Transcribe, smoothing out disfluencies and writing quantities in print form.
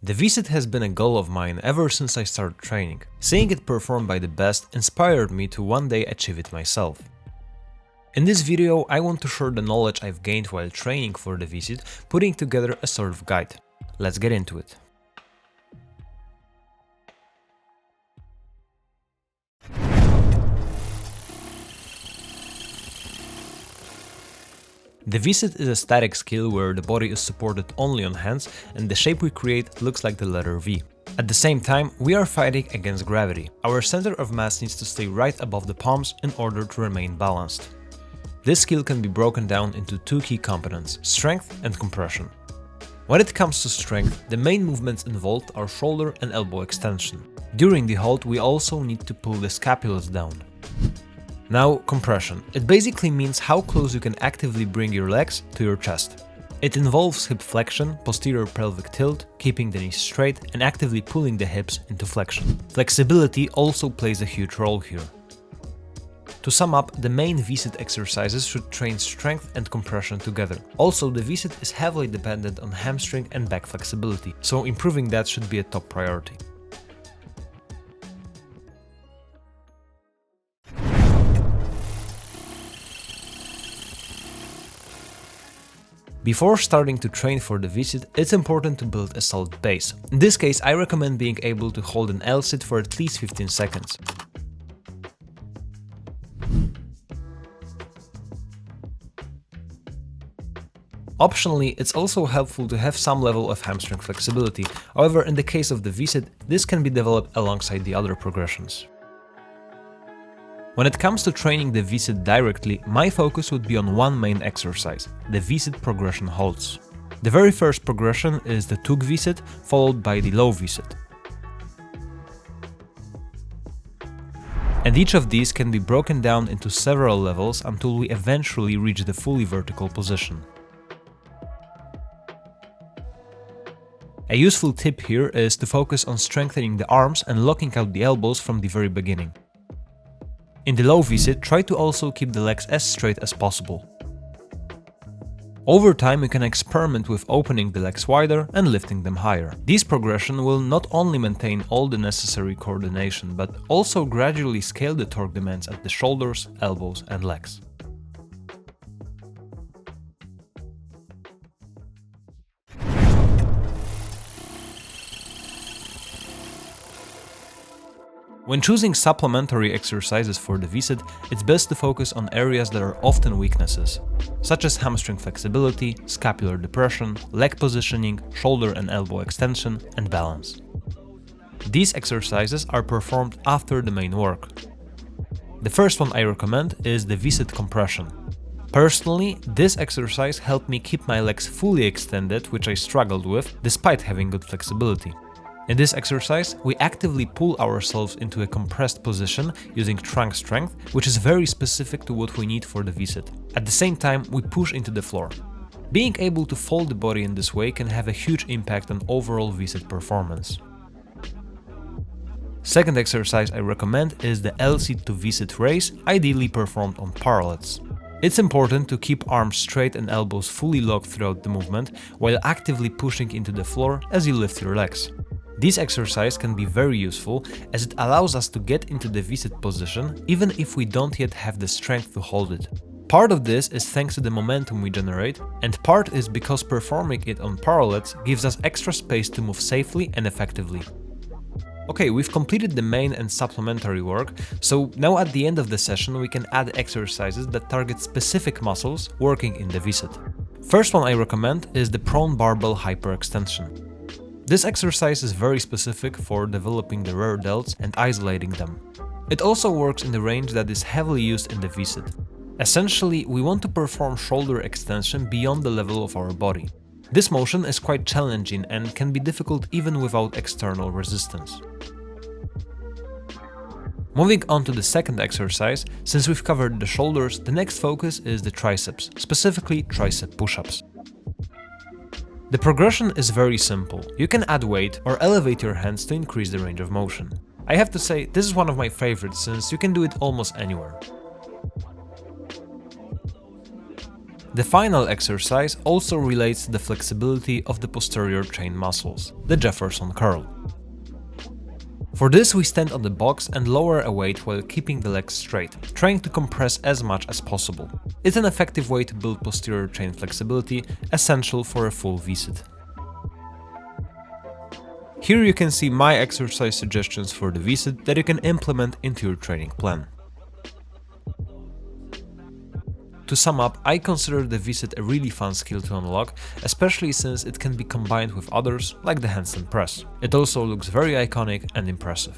The vsit has been a goal of mine ever since I started training. Seeing it performed by the best inspired me to one day achieve it myself. In this video, I want to share the knowledge I've gained while training for the vsit, putting together a sort of guide. Let's get into it. The vsit is a static skill where the body is supported only on hands and the shape we create looks like the letter V. At the same time, we are fighting against gravity. Our center of mass needs to stay right above the palms in order to remain balanced. This skill can be broken down into two key components: strength and compression. When it comes to strength, the main movements involved are shoulder and elbow extension. During the hold, we also need to pull the scapulas down. Now, compression. It basically means how close you can actively bring your legs to your chest. It involves hip flexion, posterior pelvic tilt, keeping the knees straight, and actively pulling the hips into flexion. Flexibility also plays a huge role here. To sum up, the main vsit exercises should train strength and compression together. Also, the vsit is heavily dependent on hamstring and back flexibility, so improving that should be a top priority. Before starting to train for the vsit, it's important to build a solid base. In this case, I recommend being able to hold an L-sit for at least 15 seconds. Optionally, it's also helpful to have some level of hamstring flexibility. However, in the case of the vsit, this can be developed alongside the other progressions. When it comes to training the vsit directly, my focus would be on one main exercise, the vsit progression holds. The very first progression is the tug vsit, followed by the low vsit. And each of these can be broken down into several levels until we eventually reach the fully vertical position. A useful tip here is to focus on strengthening the arms and locking out the elbows from the very beginning. In the low vsit, try to also keep the legs as straight as possible. Over time, you can experiment with opening the legs wider and lifting them higher. This progression will not only maintain all the necessary coordination, but also gradually scale the torque demands at the shoulders, elbows and legs. When choosing supplementary exercises for the vsit, it's best to focus on areas that are often weaknesses, such as hamstring flexibility, scapular depression, leg positioning, shoulder and elbow extension, and balance. These exercises are performed after the main work. The first one I recommend is the vsit compression. Personally, this exercise helped me keep my legs fully extended, which I struggled with, despite having good flexibility. In this exercise, we actively pull ourselves into a compressed position using trunk strength, which is very specific to what we need for the vsit. At the same time, we push into the floor. Being able to fold the body in this way can have a huge impact on overall vsit performance. Second exercise I recommend is the L-sit to vsit raise, ideally performed on parallettes. It's important to keep arms straight and elbows fully locked throughout the movement, while actively pushing into the floor as you lift your legs. This exercise can be very useful as it allows us to get into the vsit position even if we don't yet have the strength to hold it. Part of this is thanks to the momentum we generate, and part is because performing it on parallettes gives us extra space to move safely and effectively. Okay, we've completed the main and supplementary work, so now at the end of the session we can add exercises that target specific muscles working in the vsit. First one I recommend is the prone barbell hyperextension. This exercise is very specific for developing the rear delts and isolating them. It also works in the range that is heavily used in the vsit. Essentially, we want to perform shoulder extension beyond the level of our body. This motion is quite challenging and can be difficult even without external resistance. Moving on to the second exercise, since we've covered the shoulders, the next focus is the triceps, specifically tricep push-ups. The progression is very simple. You can add weight or elevate your hands to increase the range of motion. I have to say, this is one of my favorites since you can do it almost anywhere. The final exercise also relates to the flexibility of the posterior chain muscles, the Jefferson curl. For this, we stand on the box and lower a weight while keeping the legs straight, trying to compress as much as possible. It's an effective way to build posterior chain flexibility, essential for a full vsit. Here you can see my exercise suggestions for the vsit that you can implement into your training plan. To sum up, I consider the vsit a really fun skill to unlock, especially since it can be combined with others like the handstand press. It also looks very iconic and impressive.